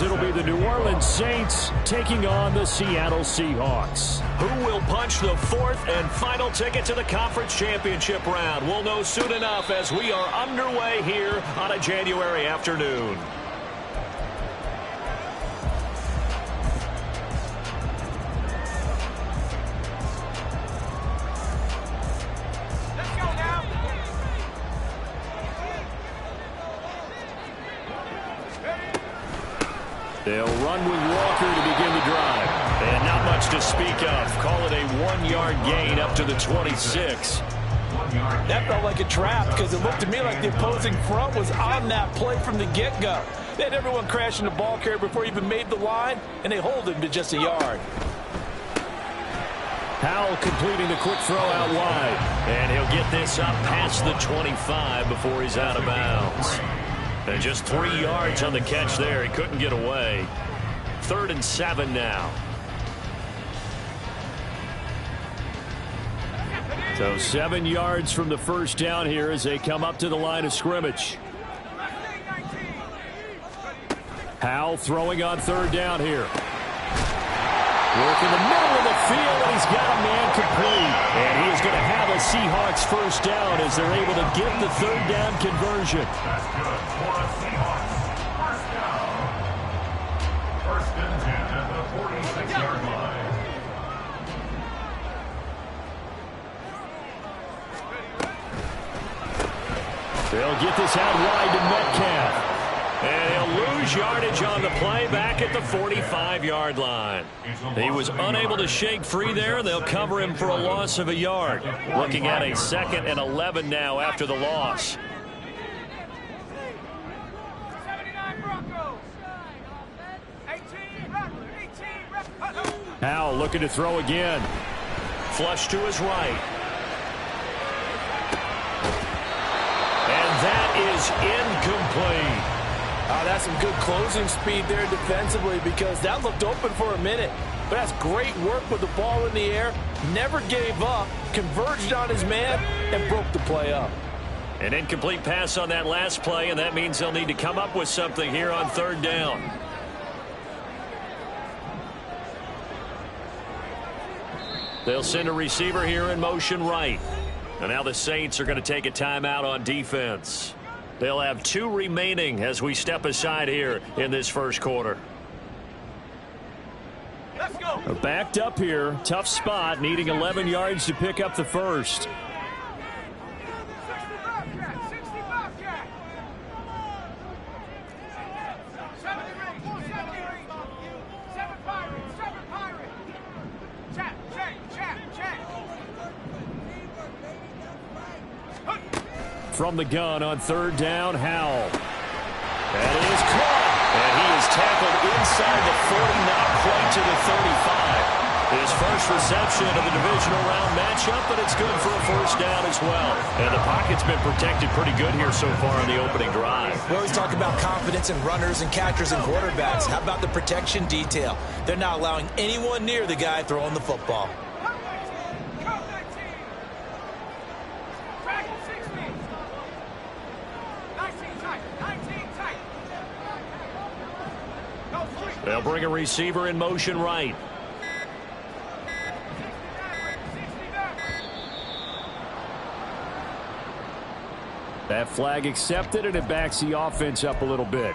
It'll be the New Orleans Saints taking on the Seattle Seahawks. Who will punch the fourth and final ticket to the conference championship round? We'll know soon enough as we are underway here on a January afternoon. They'll run with Walker to begin the drive. And not much to speak of. Call it a 1-yard gain up to the 26. That felt like a trap because it looked to me like the opposing front was on that play from the get-go. They had everyone crashing the ball carrier before he even made the line, and they hold him to just a yard. Howell completing the quick throw out wide. And he'll get this up past the 25 before he's out of bounds. And just 3 yards on the catch there. He couldn't get away. 3rd and 7 now. So 7 yards from the first down here as they come up to the line of scrimmage. Howell throwing on 3rd down here. Work in the middle of the field, and he's got a man complete. And he is going to have a Seahawks first down as they're able to get the 3rd down conversion. That's good for a Seahawks first down. 1st and 10 at the 46-yard line. They'll get this out wide to Metcalf. And he'll lose yardage on the play back at the 45-yard line. He was unable to shake free there. They'll cover him for a loss of a yard. Looking at a 2nd and 11 now after the loss. Howell looking to throw again. Flush to his right. And that is incomplete. That's some good closing speed there defensively because that looked open for a minute. But that's great work with the ball in the air. Never gave up, converged on his man, and broke the play up. An incomplete pass on that last play, and that means they'll need to come up with something here on 3rd down. They'll send a receiver here in motion right. And now the Saints are going to take a timeout on defense. They'll have 2 remaining as we step aside here in this first quarter. Let's go. Backed up here. Tough spot. Needing 11 yards to pick up the first. From the gun on 3rd down, Howell. That is caught. And he is tackled inside the 40, not quite to the 35. His first reception of the divisional round matchup, but it's good for a first down as well. And the pocket's been protected pretty good here so far in the opening drive. We always talk about confidence in runners and catchers and quarterbacks. How about the protection detail? They're not allowing anyone near the guy throwing the football. They'll bring a receiver in motion right. That flag accepted, and it backs the offense up a little bit.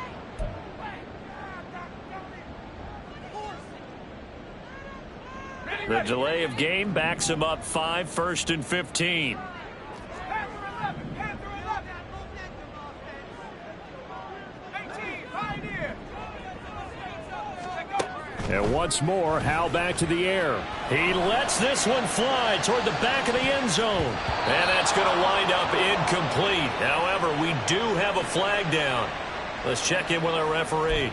The delay of game backs him up 5, 1st and 15. And once more, Howell back to the air. He lets this one fly toward the back of the end zone. And that's going to wind up incomplete. However, we do have a flag down. Let's check in with our referee.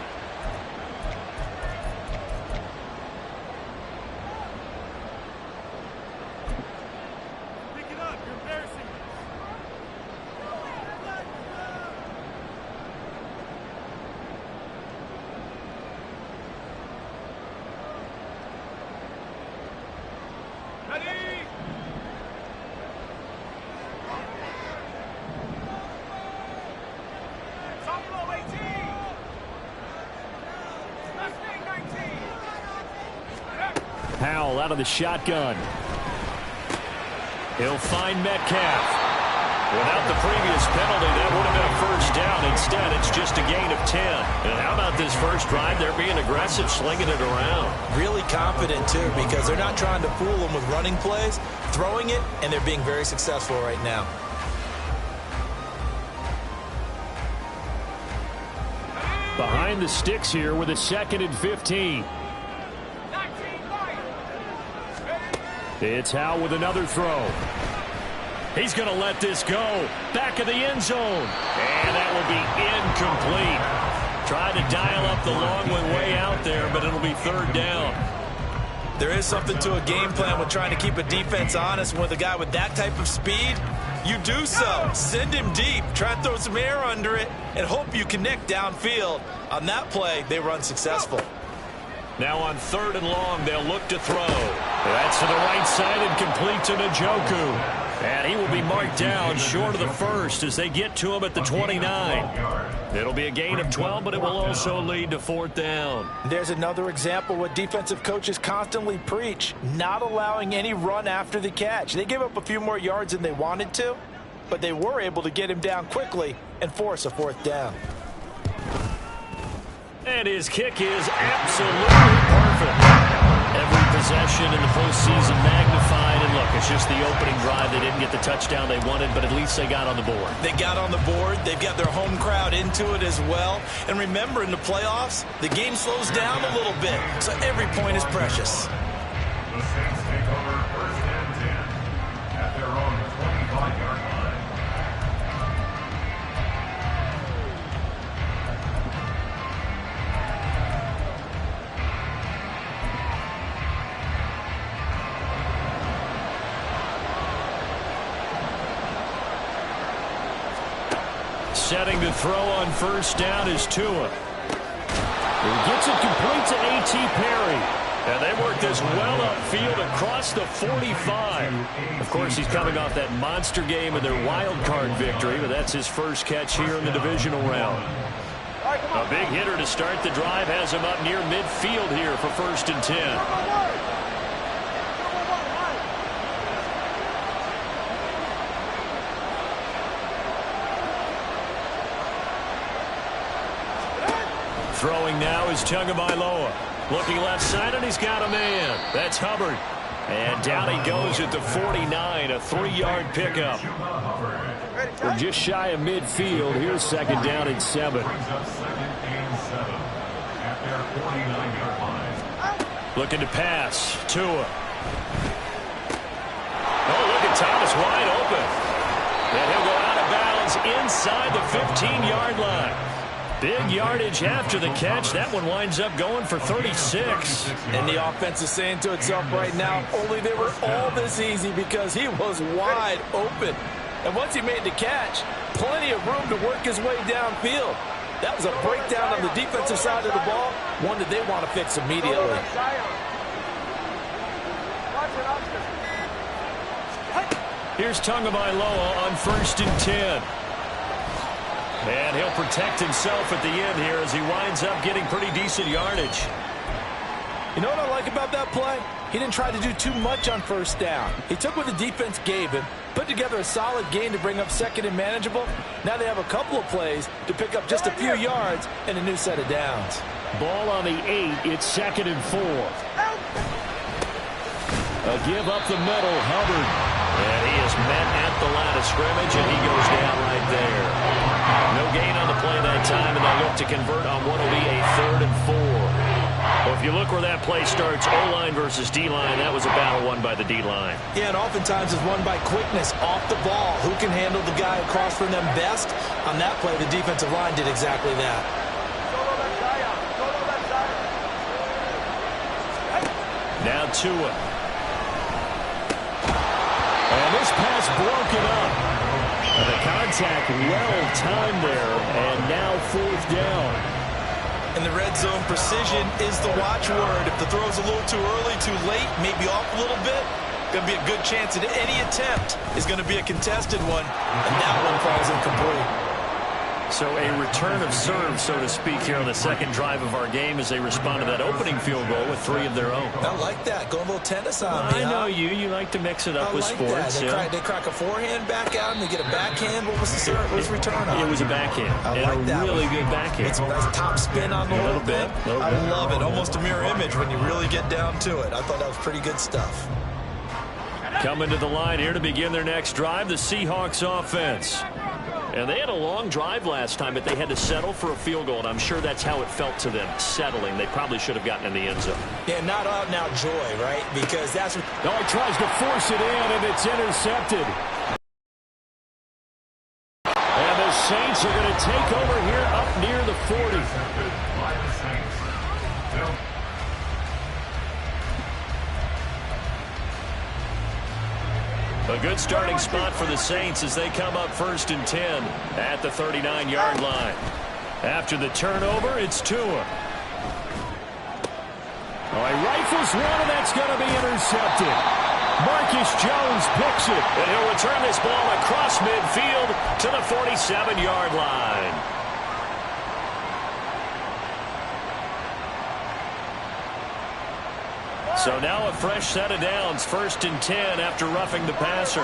Howell out of the shotgun. He'll find Metcalf. Without the previous penalty, that would have been a first down. Instead, it's just a gain of 10. And how about this first drive? They're being aggressive, slinging it around. Really confident, too, because they're not trying to fool them with running plays, throwing it, and they're being very successful right now. Behind the sticks here with a 2nd and 15. It's Howell with another throw. He's going to let this go. Back of the end zone. And that will be incomplete. Tried to dial up the long way out there, but it'll be 3rd down. There is something to a game plan with trying to keep a defense honest. With a guy with that type of speed, you do so. Send him deep. Try and throw some air under it and hope you connect downfield. On that play, they were unsuccessful. Now on 3rd and long, they'll look to throw. That's to the right side and complete to Njoku. And he will be marked down short of the first as they get to him at the 29. It'll be a gain of 12, but it will also lead to 4th down. There's another example what defensive coaches constantly preach, not allowing any run after the catch. They gave up a few more yards than they wanted to, but they were able to get him down quickly and force a 4th down. And his kick is absolutely perfect. Every possession in the postseason magnified. And look, it's just the opening drive. They didn't get the touchdown they wanted, but at least they got on the board. They got on the board. They've got their home crowd into it as well. And remember, in the playoffs, the game slows down a little bit, so every point is precious. The Saints take over 1st and 10 at their own 25-yard line. Setting to throw on 1st down is Tua. He gets it complete to A.T. Perry. And they work this well upfield across the 45. Of course, he's coming off that monster game in their wild card victory, but that's his first catch here in the divisional round. A big hitter to start the drive has him up near midfield here for 1st and 10. Throwing now is Tagovailoa. Looking left side, and he's got a man. That's Hubbard. And down he goes at the 49, a 3-yard pickup. We're just shy of midfield. Here's 2nd down and 7. Looking to pass. Tua. Oh, look at Thomas wide open. And he'll go out of bounds inside the 15-yard line. Big yardage after the catch. That one winds up going for 36. And the offense is saying to itself right now, only they were all this easy because he was wide open. And once he made the catch, plenty of room to work his way downfield. That was a breakdown on the defensive side of the ball, one that they want to fix immediately. Here's Tagovailoa on 1st and 10. And he'll protect himself at the end here as he winds up getting pretty decent yardage. You know what I like about that play? He didn't try to do too much on 1st down. He took what the defense gave him, put together a solid gain to bring up 2nd and manageable. Now they have a couple of plays to pick up just a few yards and a new set of downs. Ball on the 8. It's 2nd and 4. A give up the middle, Hubbard. And he is met at the line of scrimmage, and he goes down right there. No gain on the play that time, and they'll look to convert on what will be a 3rd and 4. Well, if you look where that play starts, O-line versus D-line, that was a battle won by the D-line. Yeah, and oftentimes it's won by quickness off the ball. Who can handle the guy across from them best? On that play, the defensive line did exactly that. Now Tua. And this pass broken up. And the contact well timed there, and now 4th down. In the red zone, precision is the watchword. If the throw's a little too early, too late, maybe off a little bit, going to be a good chance that any attempt is going to be a contested one, and that one falls incomplete. So a return of serve, so to speak, here on the second drive of our game as they respond to that opening field goal with 3 of their own. I like that. Go a little tennis on me. I know you. You like to mix it up with sports. They crack a forehand back out and they get a backhand. What was the serve? What was the return on? It was a backhand. I like that. Really good backhand. It's a nice top spin on the whole thing. I love it. Almost a mirror image when you really get down to it. I thought that was pretty good stuff. Coming to the line here to begin their next drive, the Seahawks offense. And they had a long drive last time, but they had to settle for a field goal, and I'm sure that's how it felt to them, settling. They probably should have gotten in the end zone. Yeah, not out now joy, right? Because that's what... No, he tries to force it in, and it's intercepted. And the Saints are going to take over here up near the 40. A good starting spot for the Saints as they come up 1st and 10 at the 39-yard line. After the turnover, it's Tua. Oh, he rifles one, and that's going to be intercepted. Marcus Jones picks it. And he'll return this ball across midfield to the 47-yard line. So now a fresh set of downs, 1st and 10 after roughing the passer.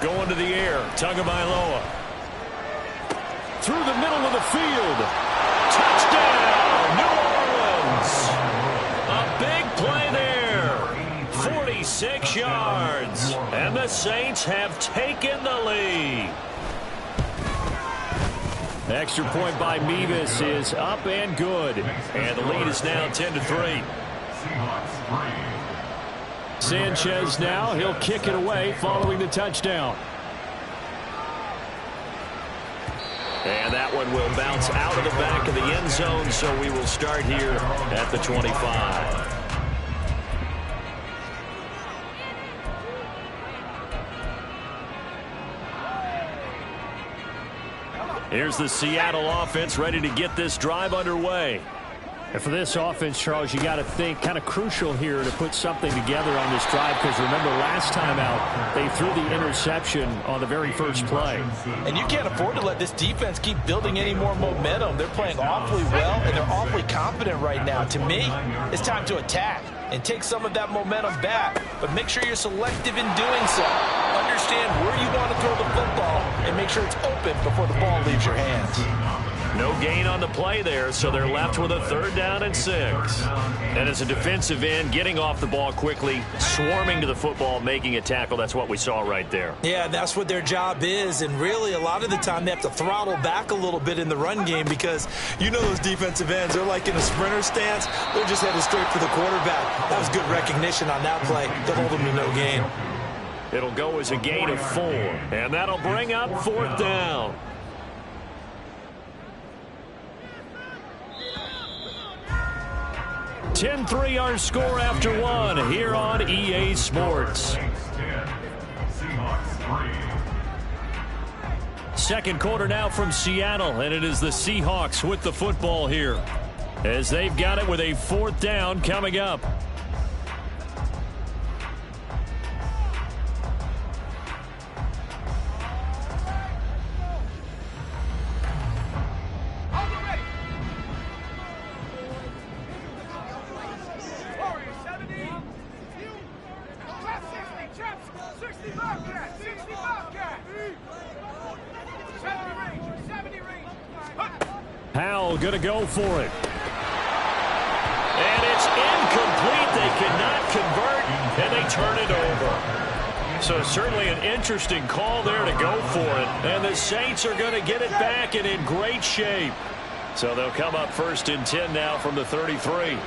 Going to the air, Tagovailoa. Through the middle of the field. Touchdown, New Orleans. A big play there. 46 yards. And the Saints have taken the lead. Extra point by Mevis is up and good. And the lead is now 10-3. Sanchez now, he'll kick it away following the touchdown. And that one will bounce out of the back of the end zone, so we will start here at the 25. Here's the Seattle offense ready to get this drive underway. And for this offense, Charles, you got to think kind of crucial here to put something together on this drive, because remember last time out they threw the interception on the very first play. And you can't afford to let this defense keep building any more momentum. They're playing awfully well, and they're awfully confident right now. To me, it's time to attack and take some of that momentum back, but make sure you're selective in doing so. Understand where you want to throw the football and make sure it's open before the ball leaves your hands. No gain on the play there, so they're left with a 3rd down and 6. And as a defensive end, getting off the ball quickly, swarming to the football, making a tackle, that's what we saw right there. Yeah, that's what their job is, and really a lot of the time they have to throttle back a little bit in the run game, because you know those defensive ends, they're like in a sprinter stance. They're just headed straight for the quarterback. That was good recognition on that play to hold them to no gain. It'll go as a gain of 4, and that'll bring up 4th down. (10-3) our score after 1 here on EA Sports. Second quarter now from Seattle, and it is the Seahawks with the football here as they've got it with a 4th down coming up. Howell going to go for it. And it's incomplete. They cannot convert, and they turn it over. So certainly an interesting call there to go for it. And the Saints are going to get it back and in great shape. So they'll come up 1st and 10 now from the 33.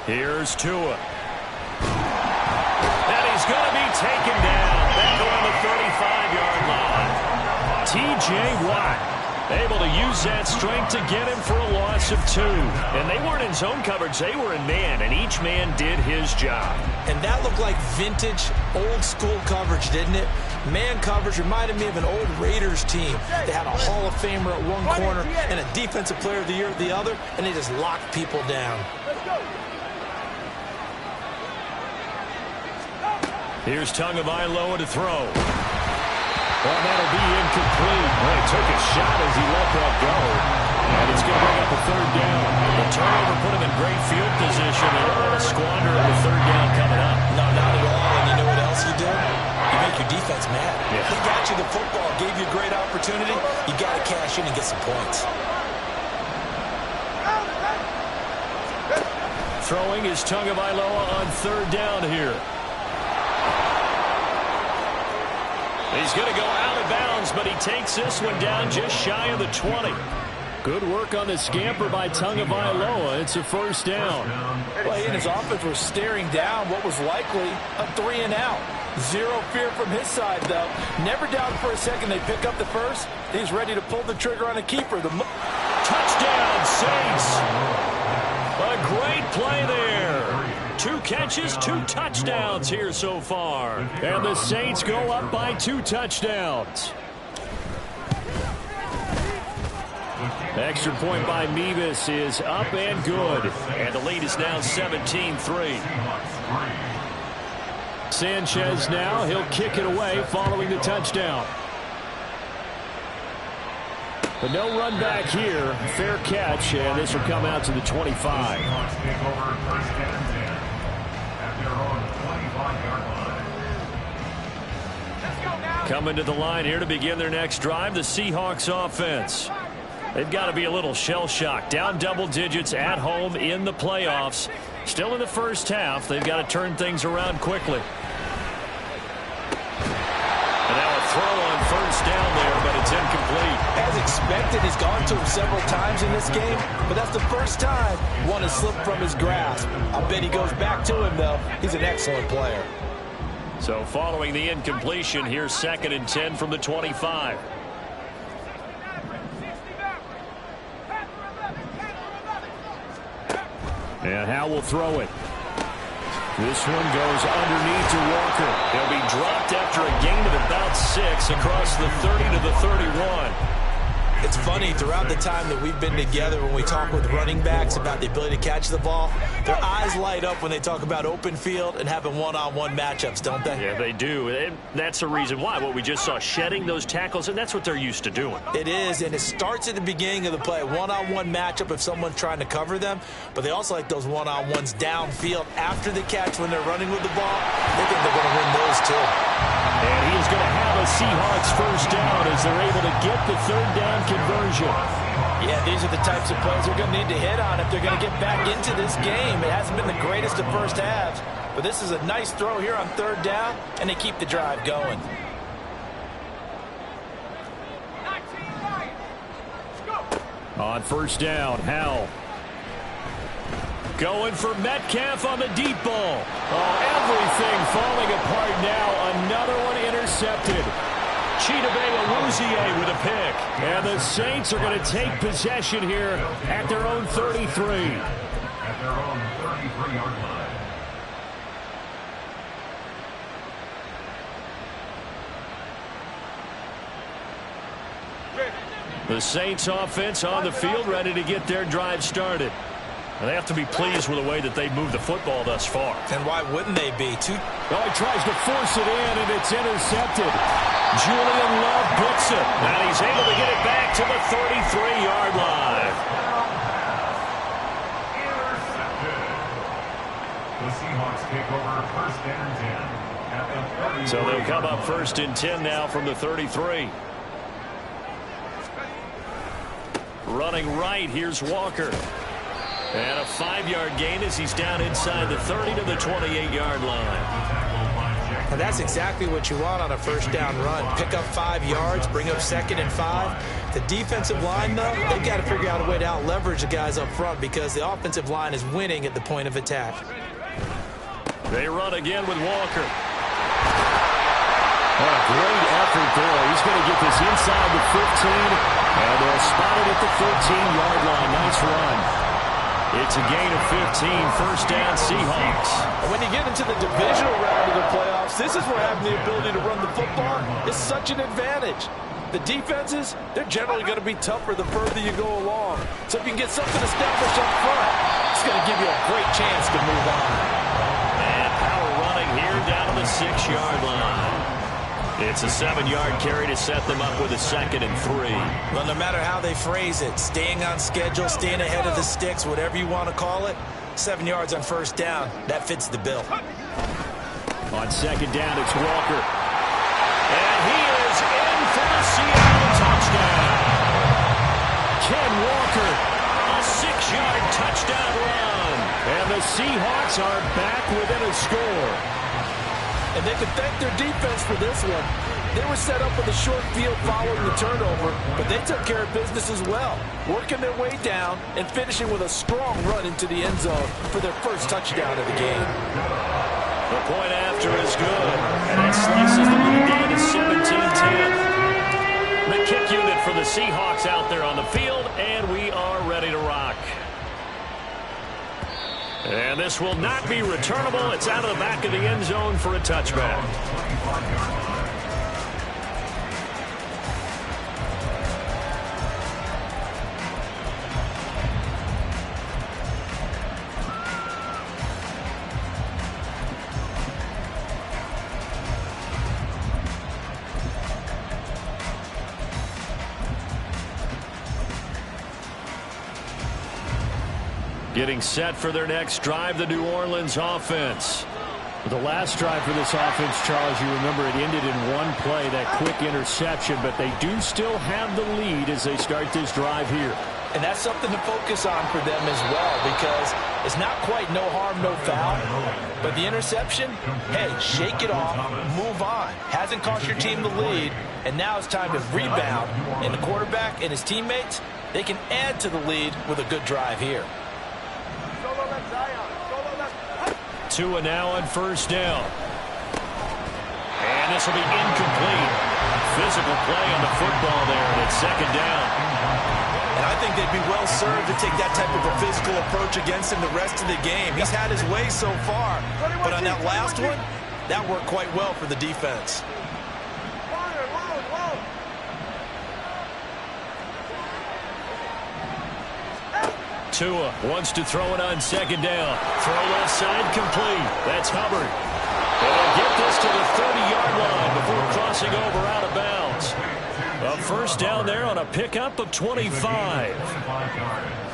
Here's Tua. And he's going to be taken down back on the 35-yard line. T.J. Watt. Able to use that strength to get him for a loss of 2. And they weren't in zone coverage. They were in man, and each man did his job. And that looked like vintage, old-school coverage, didn't it? Man coverage reminded me of an old Raiders team. They had a Hall of Famer at one corner and a Defensive Player of the Year at the other, and they just locked people down. Here's Tagovailoa to throw. Well, that'll be incomplete. Well, he took a shot as he let that go. And it's going to bring up a 3rd down. The turnover put him in great field position. They don't want to squander the 3rd down coming up. No, not at all. And you know what else you do? You make your defense mad. Yeah. They got you the football, gave you a great opportunity. You got to cash in and get some points. Throwing is Tagovailoa on 3rd down here. He's going to go out of bounds, but he takes this one down just shy of the 20. Good work on the scamper by Tagovailoa. It's a 1st down. Well, he and his offense were staring down what was likely a 3-and-out. Zero fear from his side, though. Never doubted for a second they pick up the first. He's ready to pull the trigger on a keeper. Touchdown, Saints! A great play there. 2 catches, 2 touchdowns here so far. And the Saints go up by 2 touchdowns. Extra point by Mevis is up and good. And the lead is now 17-3. Sanchez now, he'll kick it away following the touchdown. But no run back here. Fair catch, and this will come out to the 25. Coming to the line here to begin their next drive, the Seahawks offense. They've got to be a little shell-shocked. Down double digits at home in the playoffs. Still in the first half. They've got to turn things around quickly. And now a throw on 1st down there, but it's incomplete. As expected, he's gone to him several times in this game, but that's the first time one has slipped from his grasp. I bet he goes back to him, though. He's an excellent player. So following the incompletion, here's 2nd and 10 from the 25. And Howell will throw it. This one goes underneath to Walker. He'll be dropped after a gain of about 6 across the 30 to the 31. It's funny, throughout the time that we've been together, when we talk with running backs about the ability to catch the ball, their eyes light up when they talk about open field and having one-on-one matchups, don't they? Yeah, they do. And that's the reason why. What we just saw, shedding those tackles, and that's what they're used to doing. It is, and it starts at the beginning of the play. One-on-one matchup if someone's trying to cover them, but they also like those one-on-ones downfield after the catch when they're running with the ball. They think they're going to win those too. And he is going to have a Seahawks 1st down as they're able to get the 3rd down conversion. Yeah, these are the types of plays they're going to need to hit on if they're going to get back into this game. It hasn't been the greatest of first halves, but this is a nice throw here on 3rd down, and they keep the drive going. On 1st down, Howell. Going for Metcalf on the deep ball. Oh, everything falling apart now. Another one intercepted. Chidobe Awuzie with a pick. And the Saints are going to take possession here at their own 33. At their own 33-yard line. The Saints offense on the field ready to get their drive started. And they have to be pleased with the way that they've moved the football thus far. And why wouldn't they be? Oh, he tries to force it in, and it's intercepted. Julian Love gets it. And he's able to get it back to the 33-yard line. Intercepted. The Seahawks take over 1st and 10 at the 33. So they'll come up 1st and 10 now from the 33. Running right, here's Walker. And a 5-yard gain as he's down inside the 30 to the 28-yard line. And that's exactly what you want on a 1st down run. Pick up 5 yards, bring up 2nd and 5. The defensive line, though, they've got to figure out a way to out-leverage the guys up front because the offensive line is winning at the point of attack. They run again with Walker. Oh, great effort there. He's going to get this inside the 15. And they'll spot it at the 13-yard line. Nice run. It's a gain of 15, first down Seahawks. And when you get into the divisional round of the playoffs, this is where having the ability to run the football is such an advantage. The defenses, they're generally going to be tougher the further you go along. So if you can get something established up front, it's going to give you a great chance to move on. And power running here down to the 6-yard line. It's a 7-yard carry to set them up with a 2nd and 3. Well, no matter how they phrase it, staying on schedule, staying ahead of the sticks, whatever you want to call it, 7 yards on first down, that fits the bill. On 2nd down, it's Walker. And he is in for the Seattle touchdown. Ken Walker, a 6-yard touchdown run. And the Seahawks are back within a score. And they can thank their defense for this one. They were set up with a short field following the turnover, but they took care of business as well, working their way down and finishing with a strong run into the end zone for their first touchdown of the game. The point after is good, and it slices the lead down to 17-10. The kick unit for the Seahawks out there on the field, and we are ready to rock. And this will not be returnable. It's out of the back of the end zone for a touchback. Getting set for their next drive, the New Orleans offense. The last drive for this offense, Charles, you remember it ended in one play, that quick interception, but they do still have the lead as they start this drive here. And that's something to focus on for them as well, because it's not quite no harm, no foul. But the interception, hey, shake it off, move on. Hasn't cost your team the lead, and now it's time to rebound. And the quarterback and his teammates, they can add to the lead with a good drive here. Tua now on first down. And this will be incomplete. Physical play on the football there, and it's 2nd down. And I think they'd be well served to take that type of a physical approach against him the rest of the game. He's had his way so far, but on that last one, that worked quite well for the defense. Tua wants to throw it on 2nd down. Throw left side complete. That's Hubbard. And they'll get this to the 30-yard line before crossing over out of bounds. A first down there on a pickup of 25.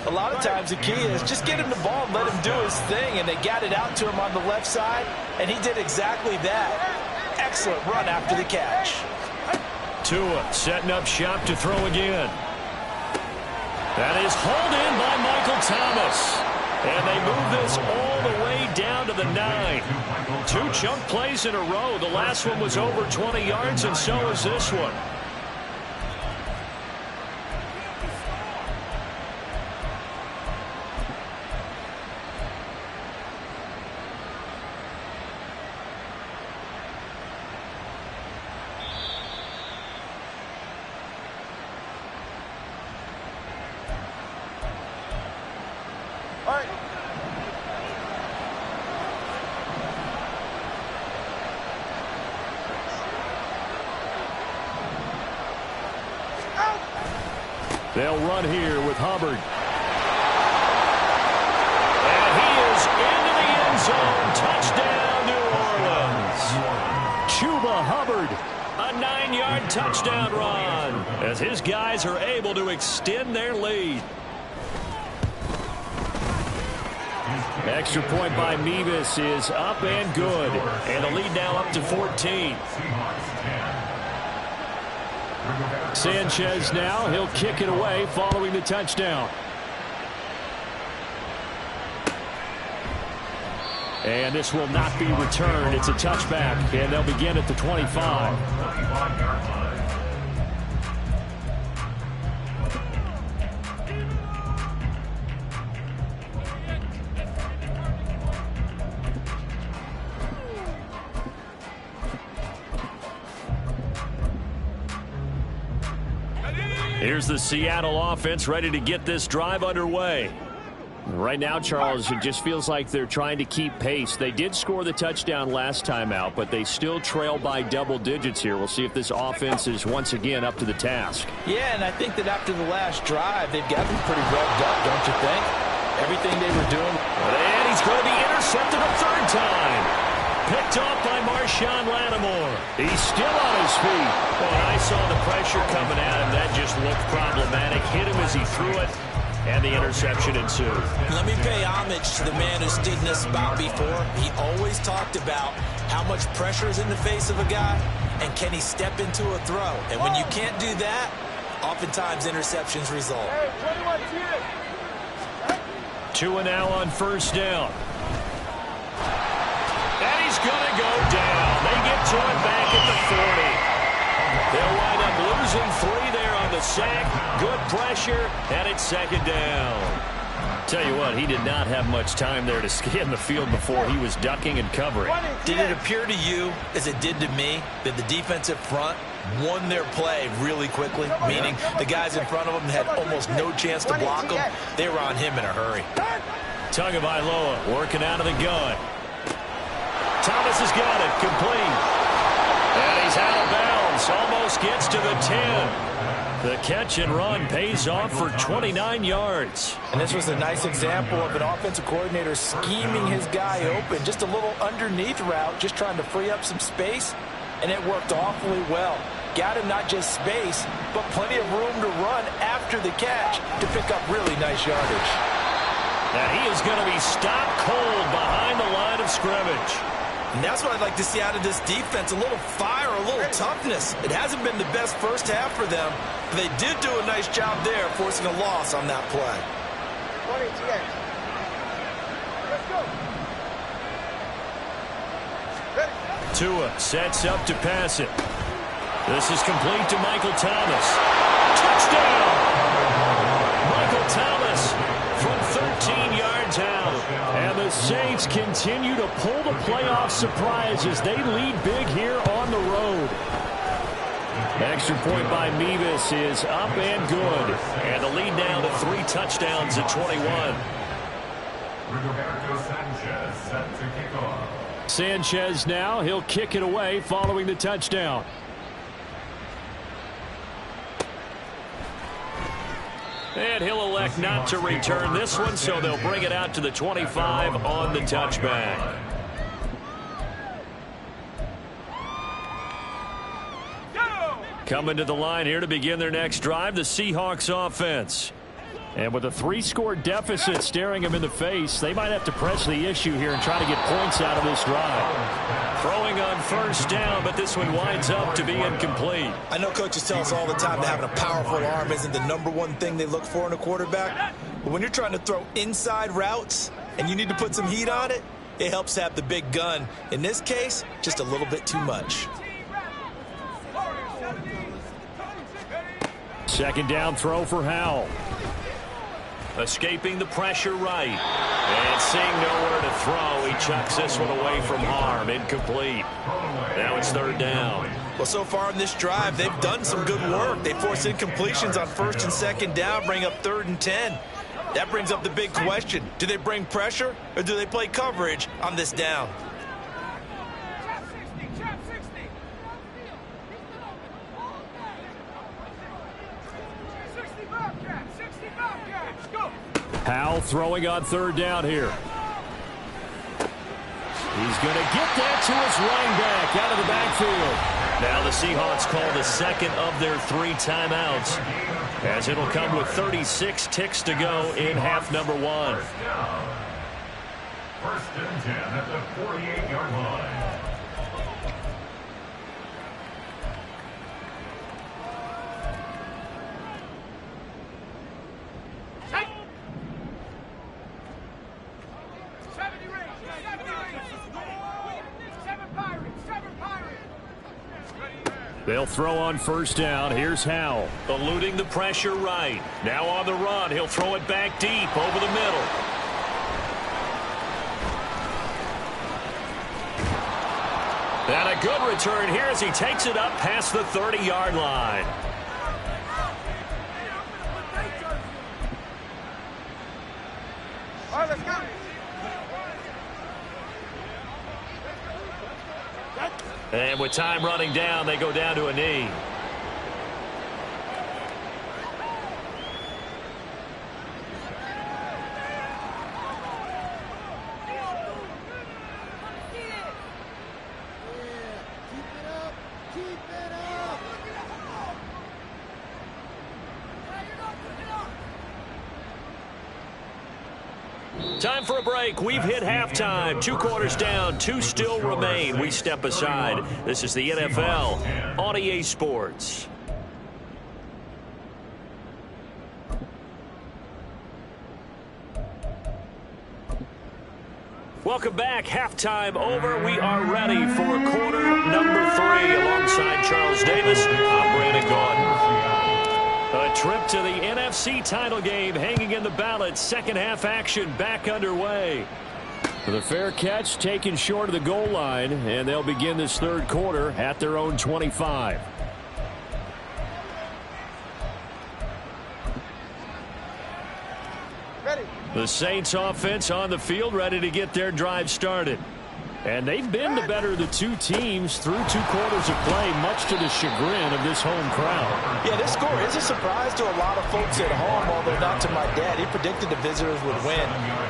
A lot of times the key is just get him the ball and let him do his thing, and they got it out to him on the left side, and he did exactly that. Excellent run after the catch. Tua setting up shop to throw again. That is hauled in by Michael Thomas. And they move this all the way down to the 9. 2 chunk plays in a row. The last one was over 20 yards, and so is this one. They'll run here with Hubbard. And he is into the end zone. Touchdown, New Orleans. Chuba Hubbard, a 9-yard touchdown run, as his guys are able to extend their lead. Extra point by Mevis is up and good. And the lead now up to 14. Sanchez now, he'll kick it away following the touchdown. And this will not be returned. It's a touchback, and they'll begin at the 25. Here's the Seattle offense ready to get this drive underway. Right now, Charles, it just feels like they're trying to keep pace. They did score the touchdown last time out, but they still trail by double digits here. We'll see if this offense is once again up to the task. Yeah, and I think that after the last drive, they've got to be pretty revved up, don't you think? Everything they were doing. And he's going to be intercepted a third time. Picked off by Marshawn Lattimore. He's still on his feet. When I saw the pressure coming at him, that just looked problematic. Hit him as he threw it, and the interception ensued. Let me pay homage to the man who stood in this spot before. He always talked about how much pressure is in the face of a guy, and can he step into a throw. And when you can't do that, oftentimes interceptions result. Tua now on first down. And he's going to go down. They get to it back at the 40. They'll wind up losing 3 there on the sack. Good pressure, and it's second down. Tell you what, he did not have much time there to scan the field before he was ducking and covering. Did it appear to you, as it did to me, that the defensive front won their play really quickly? Meaning the guys in front of them had almost no chance to block them. They were on him in a hurry. Tagovailoa working out of the gun. Thomas has got it, complete. And he's out of bounds, almost gets to the 10. The catch and run pays off for 29 yards. And this was a nice example of an offensive coordinator scheming his guy open. Just a little underneath route, just trying to free up some space, and it worked awfully well. Got him not just space, but plenty of room to run after the catch to pick up really nice yardage. And he is going to be stopped cold behind the line of scrimmage. And that's what I'd like to see out of this defense, a little fire, a little toughness. It hasn't been the best first half for them, but they did do a nice job there, forcing a loss on that play. Tua sets up to pass it. This is complete to Michael Thomas. Touchdown! Michael Thomas from 13 yards out. And the Saints continue to pull the playoff surprises. They lead big here on the road. Extra point by Mevis is up and good. And the lead down to 3 touchdowns at 21. Rigoberto Sanchez set to kick off. Sanchez now, he'll kick it away following the touchdown. And he'll elect not to return this one, so they'll bring it out to the 25 on the touchback. Coming to the line here to begin their next drive, the Seahawks offense. And with a 3-score deficit staring them in the face, they might have to press the issue here and try to get points out of this drive. Throwing on first down, but this one winds up to be incomplete. I know coaches tell us all the time that having a powerful arm isn't the #1 thing they look for in a quarterback. But when you're trying to throw inside routes and you need to put some heat on it, it helps have the big gun. In this case, just a little bit too much. Second down throw for Howell. Escaping the pressure right. And seeing nowhere to throw, he chucks this one away from harm. Incomplete. Now it's third down. Well, so far in this drive, they've done some good work. They force incompletions on first and second down, bring up 3rd and 10. That brings up the big question. Do they bring pressure or do they play coverage on this down? Howell throwing on third down here. He's going to get that to his running back out of the backfield. Now the Seahawks call the second of their 3 timeouts, as it'll come with 36 ticks to go in half number 1. First and 10 at the 48-yard line. They'll throw on first down. Here's Howell. Eluding the pressure right. Now on the run. He'll throw it back deep over the middle. And a good return here as he takes it up past the 30-yard line. And with time running down, they go down to a knee. Time for a break. We've hit halftime. 2 quarters down. 2 still remain. We step aside. This is the NFL on EA Sports. Welcome back. Halftime over. We are ready for quarter number 3. Alongside Charles Davis, I'm Brandon Gaudin. A trip to the NFC title game hanging in the balance. Second half action back underway. The fair catch taken short of the goal line, and they'll begin this third quarter at their own 25. Ready. The Saints offense on the field, ready to get their drive started. And they've been the better of the 2 teams through 2 quarters of play, much to the chagrin of this home crowd. Yeah, this score is a surprise to a lot of folks at home, although not to my dad. He predicted the visitors would win.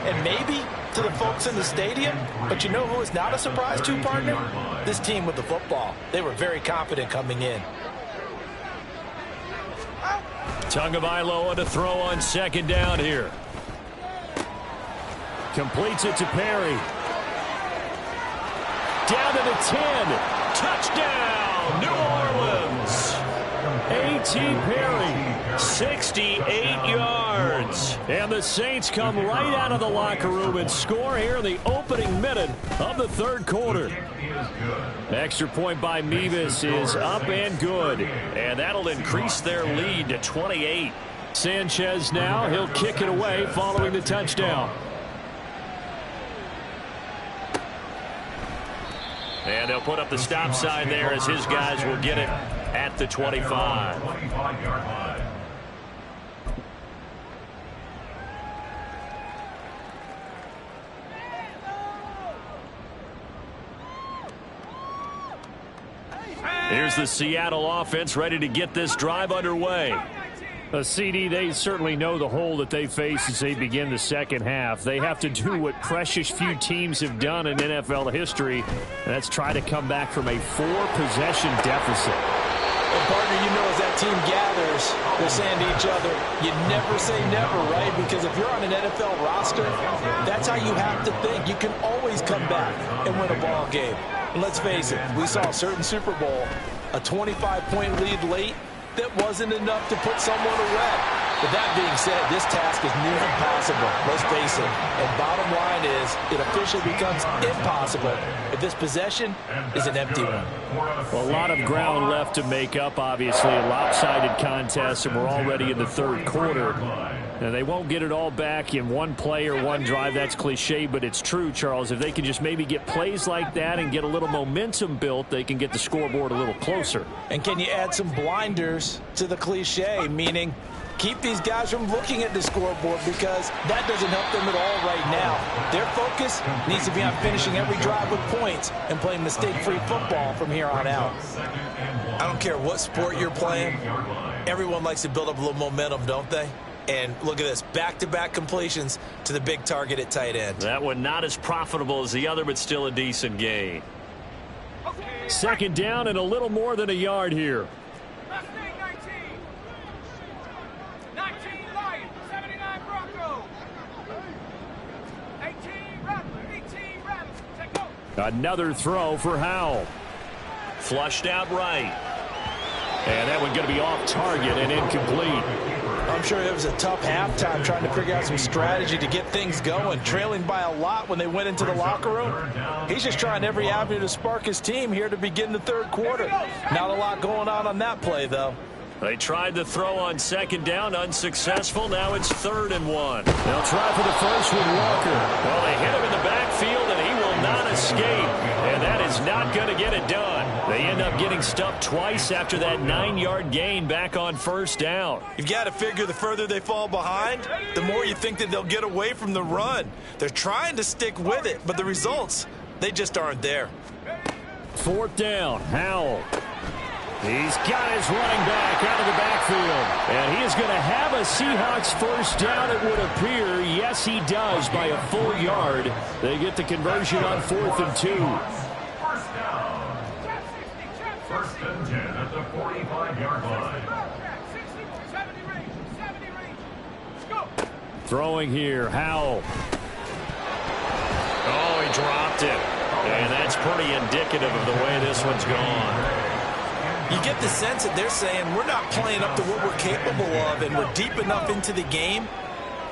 And maybe to the folks in the stadium, but you know who is not a surprise to, partner? This team with the football. They were very confident coming in. Tagovailoa to throw on second down here. Completes it to Perry. Down to the 10. Touchdown, New Orleans. A.T. Perry, 68 yards. And the Saints come right out of the locker room and score here in the opening minute of the third quarter. Extra point by Mevis is up and good. And that'll increase their lead to 28. Sanchez now, he'll kick it away following the touchdown. And they'll put up the stop sign there as his guys will get it at the 25. Here's the Seattle offense ready to get this drive underway. A CD, they certainly know the hole that they face as they begin the second half. They have to do what precious few teams have done in NFL history, and that's try to come back from a 4-possession deficit. And partner, you know, as that team gathers, they're saying to each other, you never say never, right? Because if you're on an NFL roster, that's how you have to think. You can always come back and win a ball game. And let's face it, we saw a certain Super Bowl, a 25-point lead late, that wasn't enough to put someone away. But that being said, this task is near impossible. Let's face it. And bottom line is, it officially becomes impossible if this possession is an empty one. Well, a lot of ground left to make up, obviously. A lopsided contest, and we're already in the third quarter. And they won't get it all back in one play or one drive. That's cliche, but it's true, Charles. If they can just maybe get plays like that and get a little momentum built, they can get the scoreboard a little closer. And can you add some blinders to the cliche, meaning keep these guys from looking at the scoreboard, because that doesn't help them at all right now. Their focus needs to be on finishing every drive with points and playing mistake-free football from here on out. I don't care what sport you're playing. Everyone likes to build up a little momentum, don't they? And look at this, back-to-back completions to the big target at tight end. That one not as profitable as the other, but still a decent gain. Second down and a little more than a yard here. 19 Lions, 79 Broncos. 18 Rattlers, take over. Another throw for Howell. Flushed out right. And that one going to be off target and incomplete. I'm sure it was a tough halftime trying to figure out some strategy to get things going. Trailing by a lot when they went into the locker room. He's just trying every avenue to spark his team here to begin the third quarter. Not a lot going on that play, though. They tried the throw on second down, unsuccessful. Now it's 3rd and 1. They'll try for the first with Walker. Well, they hit him in the backfield, and he will not escape, and that is not going to get it done. They end up getting stuffed twice after that 9-yard gain back on first down. You've got to figure the further they fall behind, the more you think that they'll get away from the run. They're trying to stick with it, but the results, they just aren't there. Fourth down, Howell. He's got his running back out of the backfield. And he is going to have a Seahawks first down, it would appear. Yes, he does, by a full yard. They get the conversion on 4th and 2. First down. First and 10 at the 45-yard line. 70 range. 70 range. Let's go. Throwing here, Howell. Oh, he dropped it. And that's pretty indicative of the way this one's gone. You get the sense that they're saying we're not playing up to what we're capable of, and we're deep enough into the game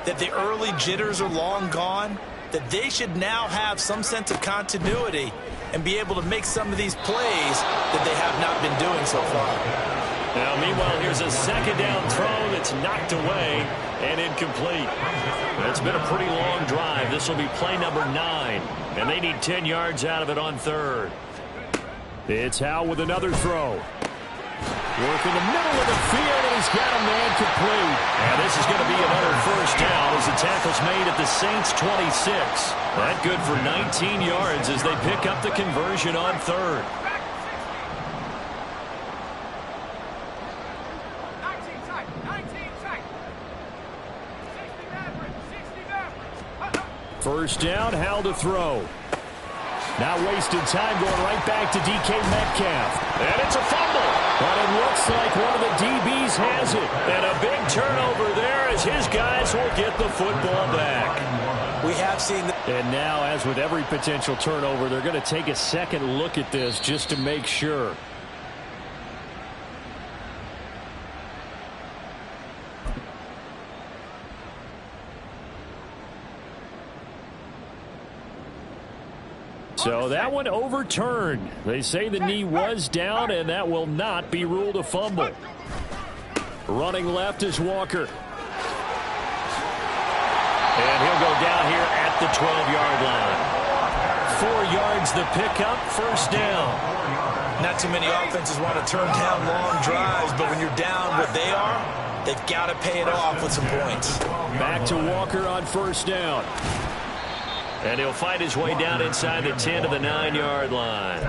that the early jitters are long gone, that they should now have some sense of continuity and be able to make some of these plays that they have not been doing so far. Now, meanwhile, here's a second down throw that's knocked away and incomplete. It's been a pretty long drive. This will be play number 9, and they need 10 yards out of it on 3rd. It's Howell with another throw. Work in the middle of the field, and he's got a man complete. And this is going to be another first down as the tackle's made at the Saints' 26. That good for 19 yards as they pick up the conversion on 3rd. 19 tight. 19 tight. 60 average. 60 average. First down, Howell to throw. Not wasting time, going right back to DK Metcalf. And it's a fumble. But it looks like one of the DBs has it. And a big turnover there as his guys will get the football back. We have seen the And now, as with every potential turnover, they're going to take a second look at this just to make sure. So that one overturned. They say the knee was down, and that will not be ruled a fumble. Running left is Walker. And he'll go down here at the 12-yard line. 4 yards the pickup, first down. Not too many offenses want to turn down long drives, but when you're down what they are, they've got to pay it off with some points. Back to Walker on first down. And he'll fight his way down inside the 10 to the 9-yard line.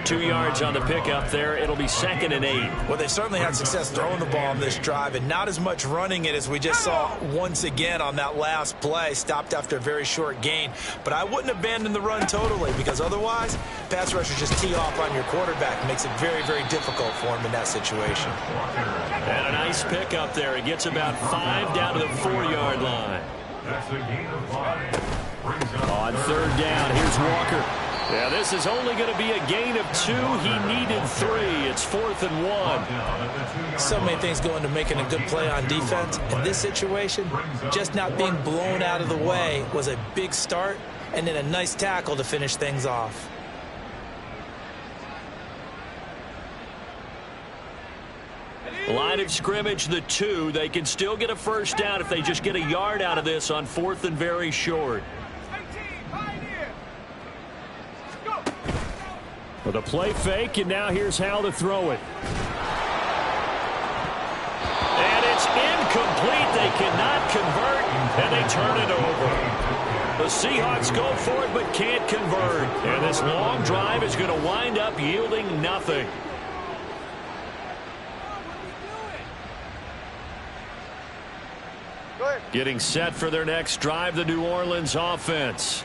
2 yards on the pickup there. It'll be 2nd and 8. Well, they certainly had success throwing the ball on this drive, and not as much running it as we just saw once again on that last play. Stopped after a very short gain. But I wouldn't abandon the run totally, because otherwise, pass rushers just tee off on your quarterback. It makes it very, very difficult for him in that situation. And a nice pickup there. It gets about 5 down to the 4-yard line. That's a gain of 5. On third down, here's Walker. Yeah, this is only going to be a gain of 2. He needed 3. It's 4th and 1. So many things go into making a good play on defense. In this situation, just not being blown out of the way was a big start, and then a nice tackle to finish things off. Line of scrimmage, the 2. They can still get a first down if they just get a yard out of this on 4th and very short. 18, Pioneer. Go. With a play fake, and now here's Howell to throw it. And it's incomplete. They cannot convert, and they turn it over. The Seahawks go for it but can't convert. And this long drive is going to wind up yielding nothing. Getting set for their next drive, the New Orleans offense.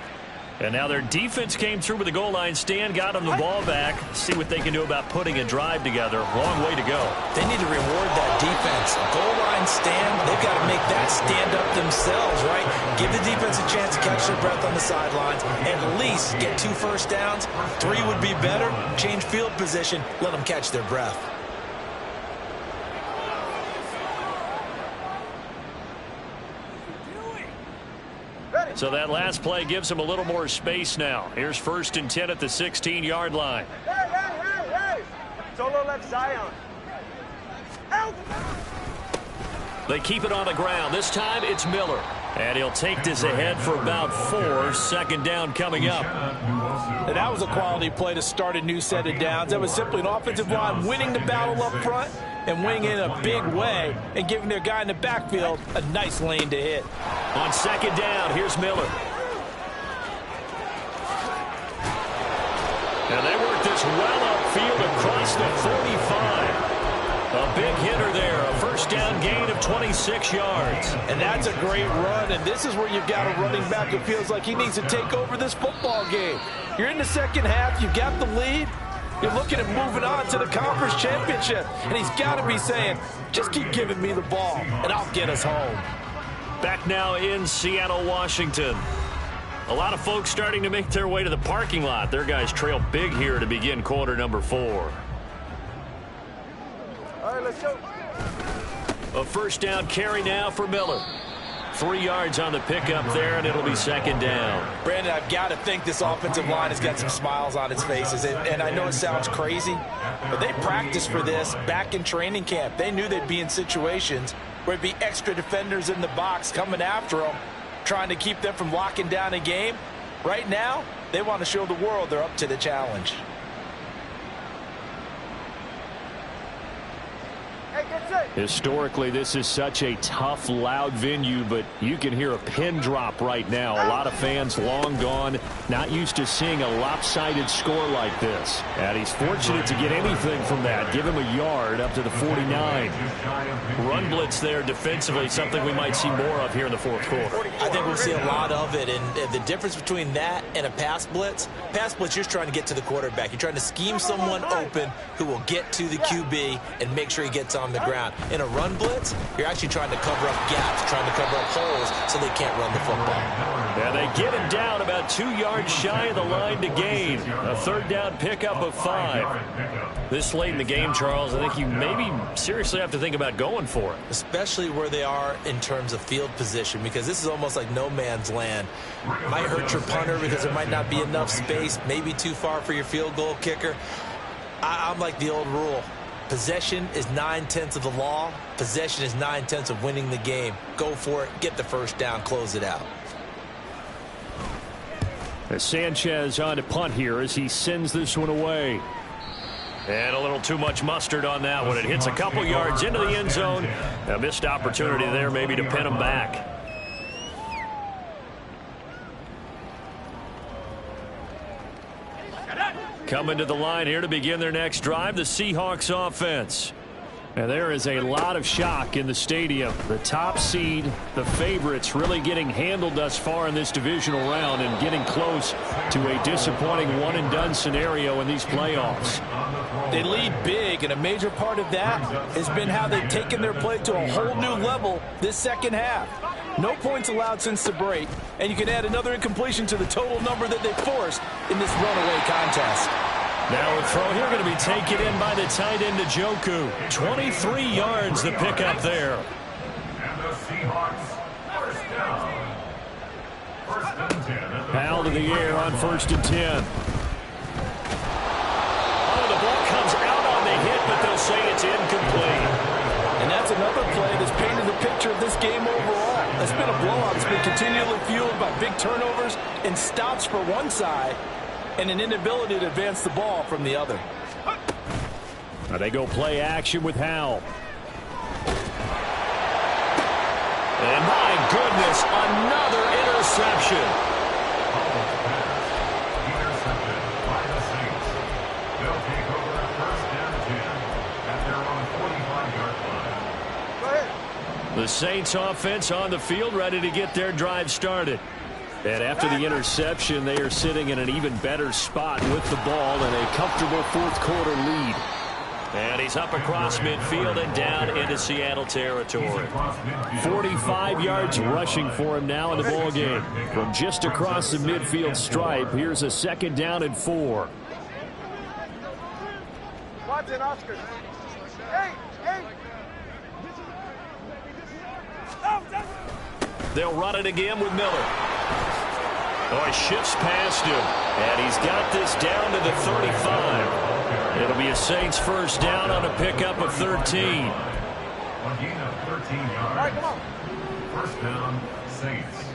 And now their defense came through with the goal line stand, got them the ball back. See what they can do about putting a drive together. Long way to go. They need to reward that defense. Goal line stand, they've got to make that stand up themselves, right? Give the defense a chance to catch their breath on the sidelines. At least get 2 first downs. 3 would be better. Change field position. Let them catch their breath. So that last play gives them a little more space now. Here's 1st and 10 at the 16-yard line. Hey. Solo left Zion. Help. They keep it on the ground. This time it's Miller. And he'll take this ahead for about 4. Second down coming up. And that was a quality play to start a new set of downs. That was simply an offensive line winning the battle up front and winning in a big way and giving their guy in the backfield a nice lane to hit. On second down, here's Miller. And they work this well upfield across the 45. A big hitter there, a first down gain of 26 yards. And that's a great run, and this is where you've got a running back who feels like he needs to take over this football game. You're in the second half, you've got the lead, you're looking at moving on to the conference championship, and he's got to be saying, just keep giving me the ball, and I'll get us home. Back now in Seattle, Washington. A lot of folks starting to make their way to the parking lot. Their guys trail big here to begin quarter number 4. All right, let's go. A first down carry now for Miller. 3 yards on the pickup there, and it'll be second down. Brandon, I've got to think this offensive line has got some smiles on its faces. And I know it sounds crazy, but they practiced for this back in training camp. They knew they'd be in situations where there'd be extra defenders in the box coming after them, trying to keep them from locking down a game. Right now, they want to show the world they're up to the challenge. Historically, this is such a tough, loud venue, but you can hear a pin drop right now. A lot of fans long gone, not used to seeing a lopsided score like this. And he's fortunate to get anything from that. Give him a yard up to the 49. Run blitz there defensively, something we might see more of here in the fourth quarter. I think we'll see a lot of it, and the difference between that and a pass blitz, you're just trying to get to the quarterback. You're trying to scheme someone open who will get to the QB and make sure he gets on the ground. In a run blitz, you're actually trying to cover up gaps, trying to cover up holes so they can't run the football. And they get him down about 2 yards shy of the line to gain. A third down pickup of 5. This late in the game, Charles, I think you maybe seriously have to think about going for it. Especially where they are in terms of field position, because this is almost like no man's land. Might hurt your punter because there might not be enough space, maybe too far for your field goal kicker. I'm like the old rule. Possession is 9/10 of the law. Possession is 9/10 of winning the game. Go for it. Get the first down. Close it out. As Sanchez on to punt here as he sends this one away. And a little too much mustard on that one. It hits a couple yards into the end zone. A missed opportunity there maybe to pin him back. Coming to the line here to begin their next drive, the Seahawks offense. And there is a lot of shock in the stadium. The top seed, the favorites, really getting handled thus far in this divisional round and getting close to a disappointing one-and-done scenario in these playoffs. They lead big, and a major part of that has been how they've taken their play to a whole new level this second half. No points allowed since the break, and you can add another incompletion to the total number that they forced in this runaway contest. Now a throw here going to be taken in by the tight end Njoku. 23 yards the pickup there. And the Seahawks, first down. First and 10. Powell to the air on 1st and 10. Oh, the ball comes out on the hit, but they'll say it's incomplete. And that's another play that's painted the picture of this game overall. It's been a blowout. It's been continually fueled by big turnovers and stops for one side and an inability to advance the ball from the other. Now they go play action with Howell. And my goodness, another interception. Intercepted by the Saints. They'll take over at first and 10 at their own 45-yard line. Go ahead. The Saints offense on the field ready to get their drive started. And after the interception, they are sitting in an even better spot with the ball and a comfortable fourth quarter lead. And he's up across midfield and down into Seattle territory. 45 yards rushing for him now in the ball game. From just across the midfield stripe, here's a second down and 4. Watson, Oscar. Hey, hey. They'll run it again with Miller. Oh, he shifts past him. And he's got this down to the 35. It'll be a Saints first down on a pickup of 13. A gain of 13 yards. All right, come on. First down, Saints.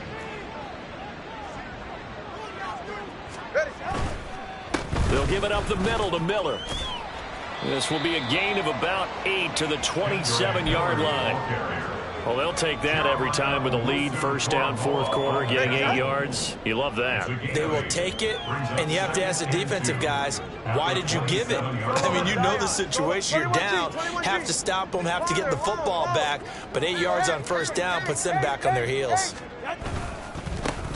They'll give it up the middle to Miller. This will be a gain of about 8 to the 27-yard line. Well, they'll take that every time with a lead. First down, fourth quarter, getting 8 yards. You love that. They will take it, and you have to ask the defensive guys, why did you give it? I mean, you know the situation. You're down, have to stop them, have to get the football back, but 8 yards on first down puts them back on their heels.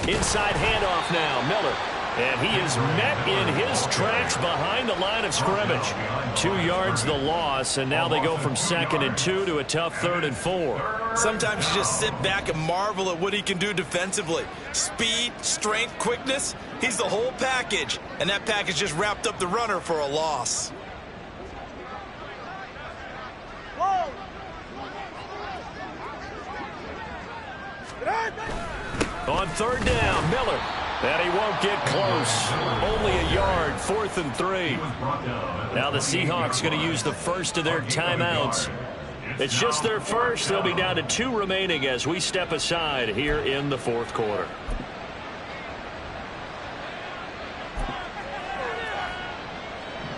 Inside handoff now, Miller. And he is met in his tracks behind the line of scrimmage. 2 yards the loss, and now they go from 2nd and 2 to a tough 3rd and 4. Sometimes you just sit back and marvel at what he can do defensively. Speed, strength, quickness, he's the whole package. And that package just wrapped up the runner for a loss. On 3rd down, Miller. And he won't get close. Only a yard, 4th and 3. Now the Seahawks going to use the first of their timeouts. It's just their first. They'll be down to 2 remaining as we step aside here in the 4th quarter.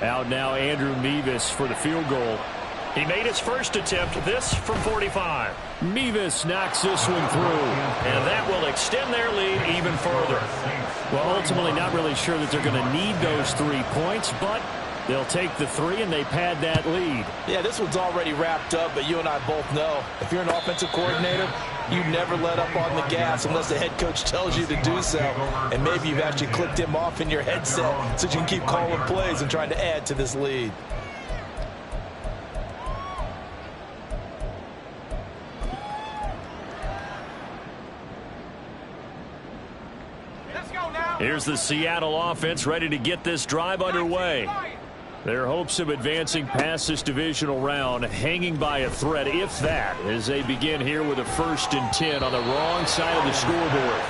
Out now, Andrew Mevis for the field goal. He made his first attempt, this from 45. Mevis knocks this one through, and that will extend their lead even further. Well, ultimately not really sure that they're going to need those 3 points, but they'll take the 3 and they pad that lead. Yeah, this one's already wrapped up, but you and I both know if you're an offensive coordinator, you never let up on the gas unless the head coach tells you to do so. And maybe you've actually clicked him off in your headset so you can keep calling plays and trying to add to this lead. Here's the Seattle offense ready to get this drive underway. Their hopes of advancing past this divisional round hanging by a thread, if that, as they begin here with a 1st and 10 on the wrong side of the scoreboard.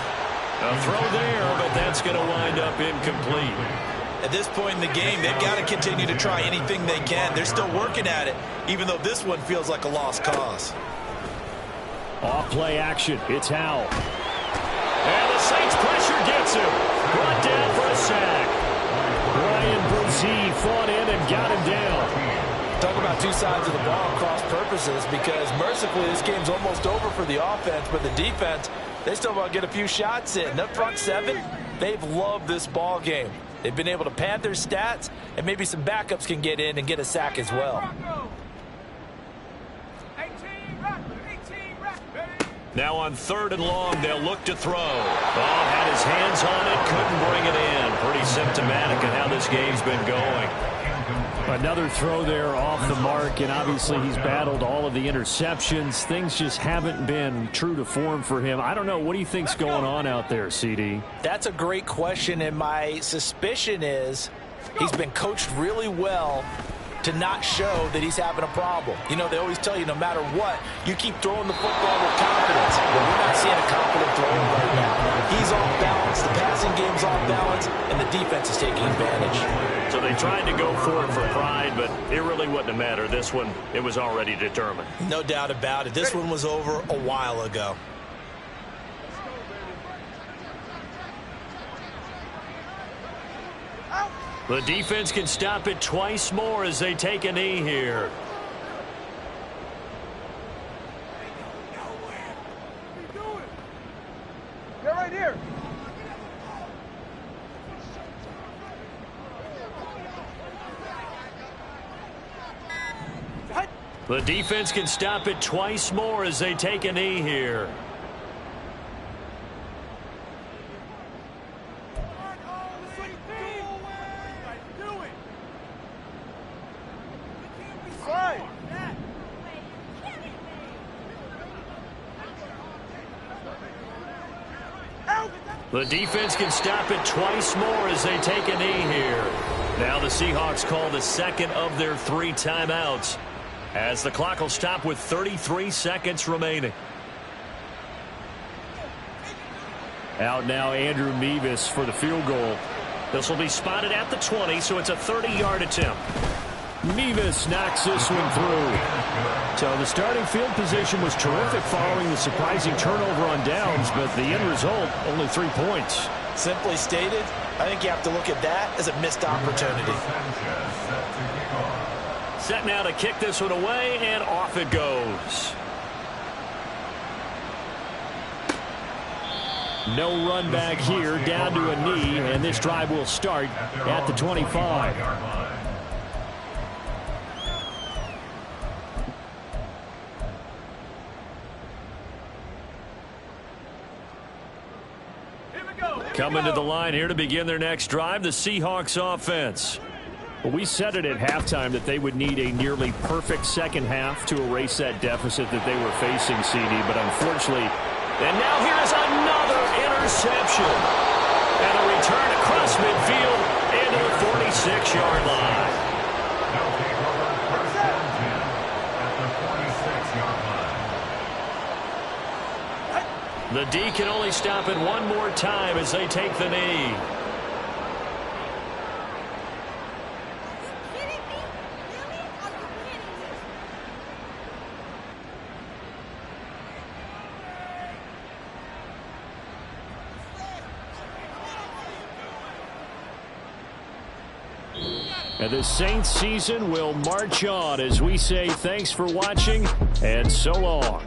A throw there, but that's going to wind up incomplete. At this point in the game, they've got to continue to try anything they can. They're still working at it, even though this one feels like a lost cause. Off play action. It's Howell. And the Saints pressure gets him. Brought down for a sack. Brian Brzee fought in and got him down. Talk about 2 sides of the ball cross purposes, because mercifully this game's almost over for the offense, but the defense, they still want to get a few shots in. Up front 7, they've loved this ball game. They've been able to pad their stats, and maybe some backups can get in and get a sack as well. Now on 3rd and long, they'll look to throw. Oh, had his hands on it, couldn't bring it in. Pretty symptomatic of how this game's been going. Another throw there off the mark, and obviously he's battled all of the interceptions. Things just haven't been true to form for him. I don't know. What do you think's going on out there, CD? That's a great question, and my suspicion is he's been coached really well to not show that he's having a problem. You know, they always tell you no matter what, you keep throwing the football with confidence. But we're not seeing a confident thrower right now. He's off balance, the passing game's off balance, and the defense is taking advantage. So they tried to go for it for pride, but it really wouldn't have mattered. This one, it was already determined. No doubt about it. This one was over a while ago. The defense can stop it twice more as they take a knee here. Get right here. The defense can stop it twice more as they take a knee here. The defense can stop it twice more as they take a knee here. Now the Seahawks call the 2nd of their 3 timeouts, as the clock will stop with 33 seconds remaining. Out now, Andrew Mevis for the field goal. This will be spotted at the 20, so it's a 30-yard attempt. Nevis knocks this one through. So the starting field position was terrific following the surprising turnover on downs, but the end result, only 3 points. Simply stated, I think you have to look at that as a missed opportunity. Set now to kick this one away, and off it goes. No run back here, down to a knee, and this drive will start at the 25. Coming to the line here to begin their next drive, the Seahawks offense. Well, we said it at halftime that they would need a nearly perfect second half to erase that deficit that they were facing, CD, but unfortunately, and now here's another interception. And a return across midfield into the 46-yard line. The D can only stop it one more time as they take the knee. And the Saints season will march on as we say thanks for watching and so long.